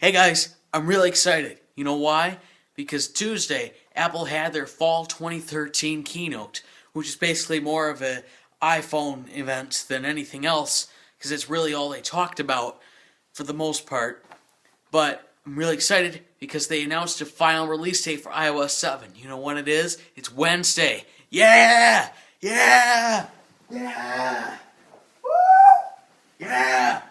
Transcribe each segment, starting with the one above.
Hey guys, I'm really excited. You know why? Because Tuesday, Apple had their Fall 2013 Keynote, which is basically more of an iPhone event than anything else, because it's really all they talked about for the most part. But I'm really excited because they announced a final release date for iOS 7. You know when it is? It's Wednesday. Yeah! Yeah! Yeah! Woo! Yeah!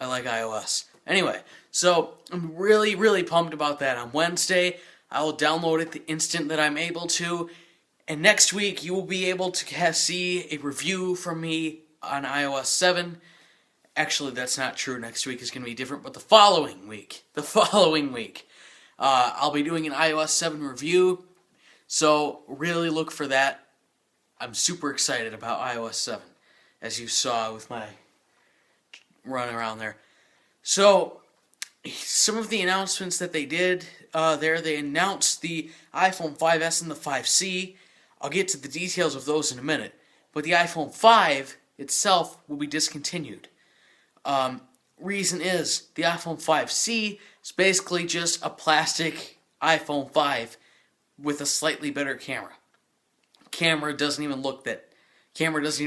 I like iOS. Anyway, so I'm really pumped about that. On Wednesday, I will download it the instant that I'm able to. And next week, you will be able to see a review from me on iOS 7. Actually, that's not true. Next week is going to be different, but the following week, I'll be doing an iOS 7 review. So really look for that. I'm super excited about iOS 7, as you saw with my run around there. So, some of the announcements that they did they announced the iPhone 5S and the 5C. I'll get to the details of those in a minute. But the iPhone 5 itself will be discontinued. Reason is, the iPhone 5C is basically just a plastic iPhone 5 with a slightly better camera. Camera doesn't even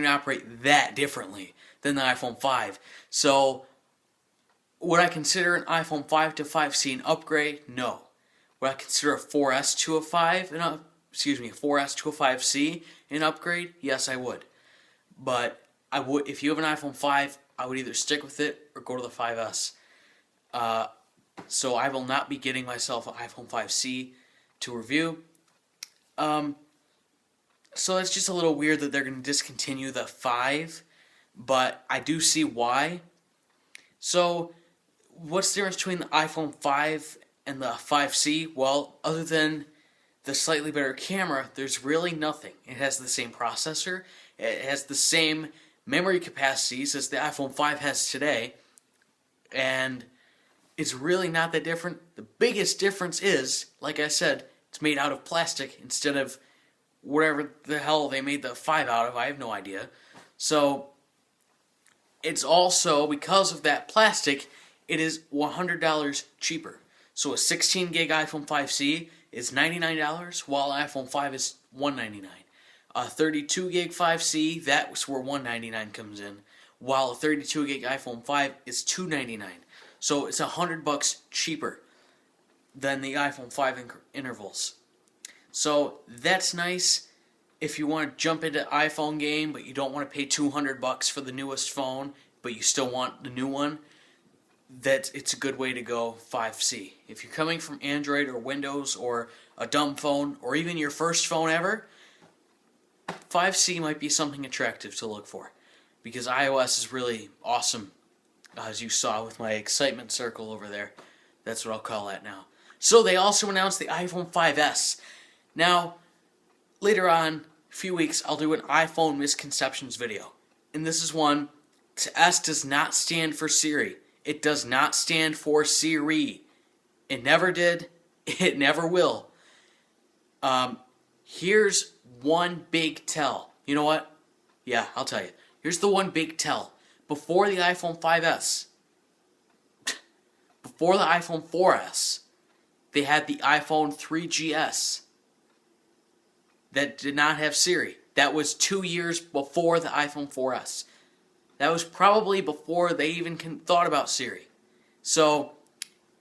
operate that differently than the iPhone 5. So, would I consider an iPhone 5 to 5C an upgrade? No. Would I consider a 4S to a 4S to a 5C an upgrade? Yes, I would. But if you have an iPhone 5, I would either stick with it or go to the 5S. So I will not be getting myself an iPhone 5C to review. So it's just a little weird that they're going to discontinue the 5, but I do see why. So, what's the difference between the iPhone 5 and the 5C? Well, other than the slightly better camera, there's really nothing. It has the same processor, it has the same memory capacities as the iPhone 5 has today, and it's really not that different. The biggest difference is, like I said, it's made out of plastic instead of whatever the hell they made the 5 out of. I have no idea. So, it's also, because of that plastic, it is $100 cheaper. So a 16 gig iPhone 5C is $99, while iPhone 5 is $199. A 32 gig 5C, that's where $199 comes in, while a 32 gig iPhone 5 is $299. So it's $100 cheaper than the iPhone 5 intervals. So that's nice if you want to jump into iPhone game, but you don't want to pay $200 for the newest phone, but you still want the new one. It's a good way to go, 5C. If you're coming from Android or Windows or a dumb phone or even your first phone ever, 5C might be something attractive to look for, because iOS is really awesome, as you saw with my excitement circle over there. That's what I'll call that now. So they also announced the iPhone 5S. Now, later on, a few weeks, I'll do an iPhone misconceptions video. And this is one. S does not stand for Siri. It does not stand for Siri. It never did. It never will. Here's one big tell. You know what? Yeah, I'll tell you. Here's the one big tell. Before the iPhone 5S, before the iPhone 4S, they had the iPhone 3GS that did not have Siri. That was 2 years before the iPhone 4S. That was probably before they even thought about Siri. So,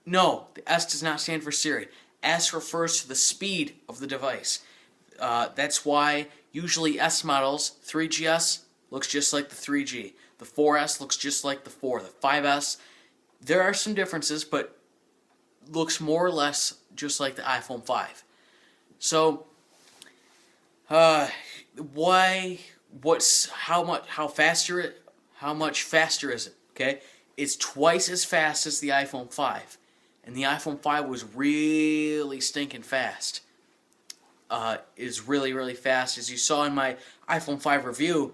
no, the S does not stand for Siri. S refers to the speed of the device. That's why usually S models, 3GS, looks just like the 3G. The 4S looks just like the 4. The 5S, there are some differences, but looks more or less just like the iPhone 5. So, how much faster is it? Okay, it's twice as fast as the iPhone 5, and the iPhone 5 was really stinking fast. Is really fast. As you saw in my iPhone 5 review,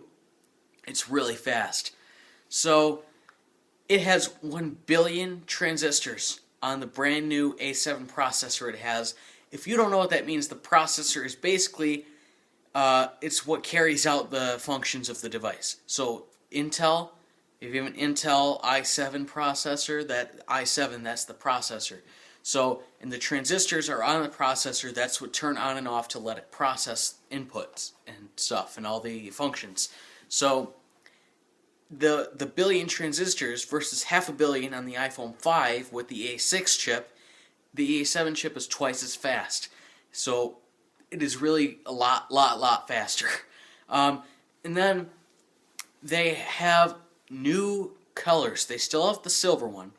it's really fast. So it has 1 billion transistors on the brand new A7 processor it has. If you don't know what that means, the processor is basically it's what carries out the functions of the device. So Intel, If you have an Intel i7 processor, that i7, that's the processor. So, and the transistors are on the processor, that's what turn on and off to let it process inputs and stuff and all the functions. So, the billion transistors versus half a billion on the iPhone 5 with the A6 chip, the A7 chip is twice as fast. So, it is really a lot faster. And then they have new colors. They still have the silver one.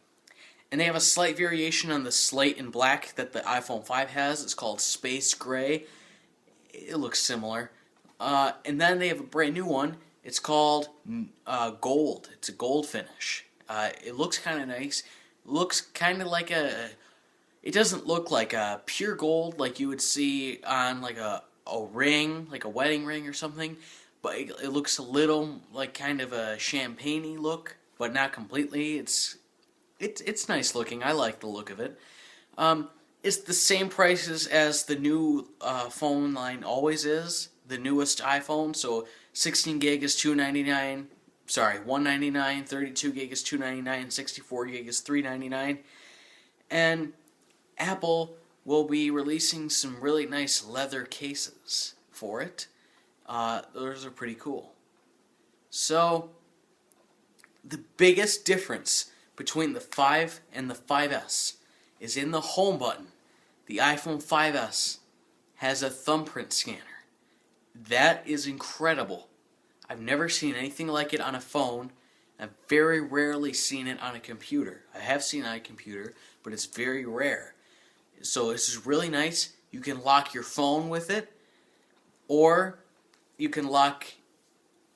And they have a slight variation on the slate and black that the iPhone 5 has. It's called Space Gray. It looks similar. And then they have a brand new one. It's called Gold. It's a gold finish. It looks kind of nice. It looks kind of like a... It doesn't look like a pure gold like you would see on like a ring, like a wedding ring or something. But it looks a little like kind of a champagne-y look, but not completely. It's nice looking. I like the look of it. It's the same prices as the new phone line always is. The newest iPhone. So 16 gig is $299. Sorry, $199. 32 gig is $299. 64 gig is $399. And Apple will be releasing some really nice leather cases for it. Those are pretty cool. So the biggest difference between the 5 and the 5S is in the home button. The iPhone 5S has a thumbprint scanner. That is incredible. I've never seen anything like it on a phone. I've very rarely seen it on a computer. I have seen it on a computer, but it's very rare. So this is really nice. You can lock your phone with it, or you can lock,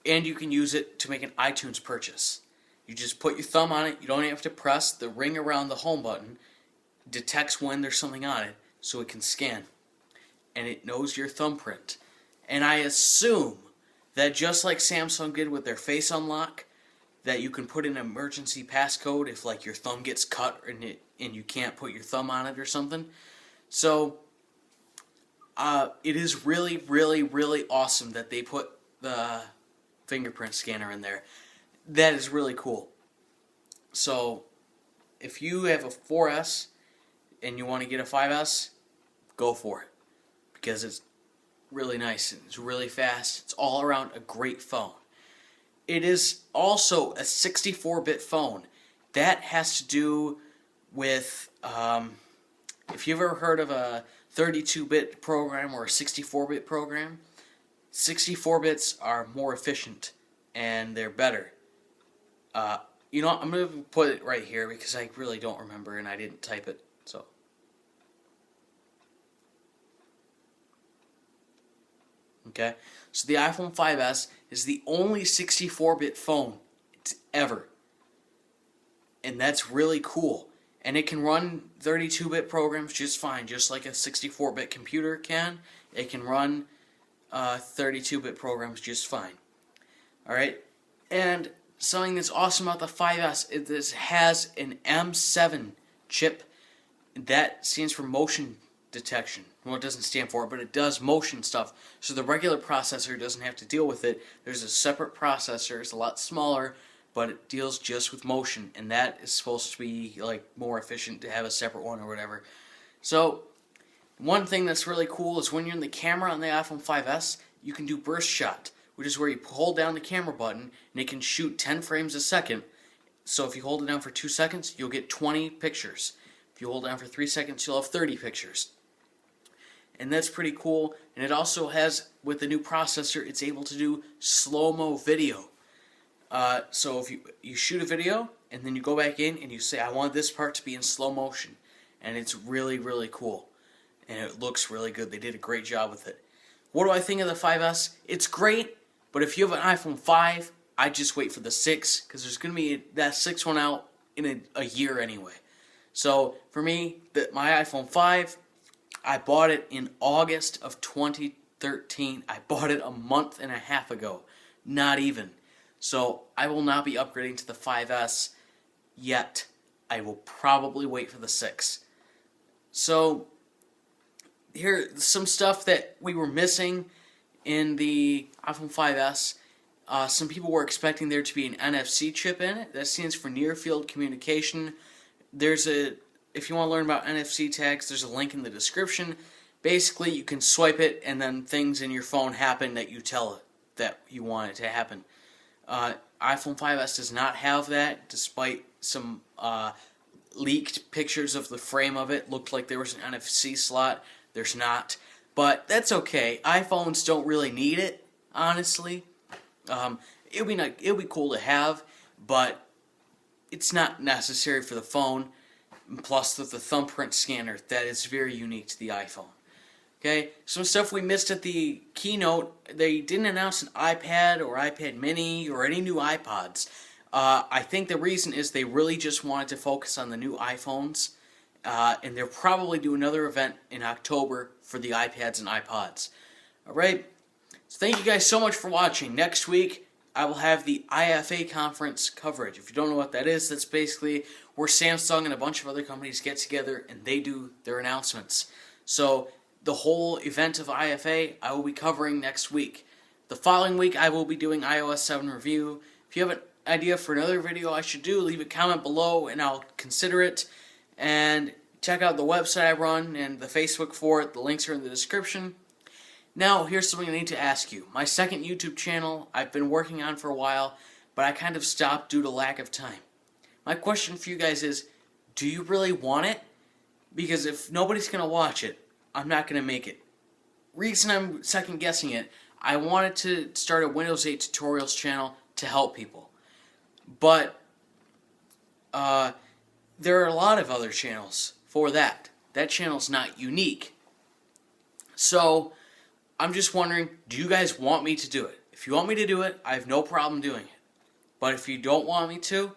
and you can use it to make an iTunes purchase. You just put your thumb on it. You don't have to press. The ring around the home button detects when there's something on it, so it can scan. And it knows your thumbprint. And I assume that just like Samsung did with their Face Unlock, that you can put in an emergency passcode if like your thumb gets cut and you can't put your thumb on it or something. So it is really, really, really awesome that they put the fingerprint scanner in there. That is really cool. So if you have a 4S and you want to get a 5S, go for it. Because it's really nice and it's really fast. It's all around a great phone. It is also a 64-bit phone. That has to do with, if you've ever heard of a 32-bit program or a 64-bit program, 64 bits are more efficient and they're better. You know, I'm going to put it right here because I really don't remember and I didn't type it. So, okay. So the iPhone 5S is the only 64-bit phone ever. And that's really cool. And it can run 32-bit programs just fine, just like a 64-bit computer can. It can run 32-bit programs just fine. Alright? And something that's awesome about the 5S is this has an M7 chip. That stands for motion detection. Well, it doesn't stand for it, but it does motion stuff. So the regular processor doesn't have to deal with it. There's a separate processor. It's a lot smaller, but it deals just with motion, and that is supposed to be like more efficient to have a separate one or whatever. So one thing that's really cool is when you're in the camera on the iPhone 5S, you can do burst shot, which is where you hold down the camera button and it can shoot 10 frames a second. So if you hold it down for 2 seconds, you'll get 20 pictures. If you hold it down for 3 seconds, you'll have 30 pictures. And that's pretty cool. And it also has, with the new processor, it's able to do slow-mo video. So if you shoot a video, and then you go back in and you say, I want this part to be in slow motion. And it's really, really cool. And it looks really good. They did a great job with it. What do I think of the 5S? It's great, but if you have an iPhone 5, I'd just wait for the 6, because there's going to be that 6 one out in a year anyway. So for me, my iPhone 5, I bought it in August of 2013. I bought it a month and a half ago. Not even. So I will not be upgrading to the 5S yet. I will probably wait for the 6. So here's some stuff that we were missing in the iPhone 5S. Some people were expecting there to be an NFC chip in it. That stands for Near Field Communication. If you want to learn about NFC tags, there's a link in the description. Basically, you can swipe it, and then things in your phone happen that you tell it that you want it to happen. iPhone 5s does not have that, despite some leaked pictures of the frame of it. Looked like there was an NFC slot. There's not. But that's okay. iPhones don't really need it, honestly. It'll be cool to have, but it's not necessary for the phone. Plus, with the thumbprint scanner, that is very unique to the iPhone. Okay, some stuff we missed at the keynote. They didn't announce an iPad or iPad mini or any new iPods. I think the reason is they really just wanted to focus on the new iPhones, and they'll probably do another event in October for the iPads and iPods. Alright, so thank you guys so much for watching. Next week, I will have the IFA conference coverage. If you don't know what that is, that's basically where Samsung and a bunch of other companies get together and they do their announcements. So, the whole event of IFA, I will be covering next week. The following week, I will be doing iOS 7 review. If you have an idea for another video I should do, leave a comment below and I'll consider it. And check out the website I run and the Facebook for it. The links are in the description. Now, here's something I need to ask you. My second YouTube channel, I've been working on for a while, but I kind of stopped due to lack of time. My question for you guys is, do you really want it? Because if nobody's going to watch it, I'm not going to make it. Reason I'm second guessing it, I wanted to start a Windows 8 tutorials channel to help people. But there are a lot of other channels for that. That channel's not unique. So, I'm just wondering, do you guys want me to do it? If you want me to do it, I have no problem doing it. But if you don't want me to,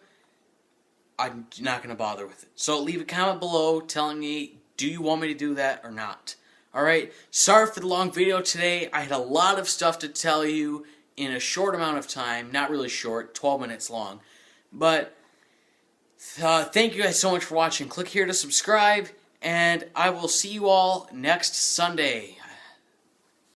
I'm not going to bother with it. So leave a comment below telling me, do you want me to do that or not? Alright, sorry for the long video today. I had a lot of stuff to tell you in a short amount of time. Not really short, 12 minutes long. But thank you guys so much for watching. Click here to subscribe, and I will see you all next Sunday.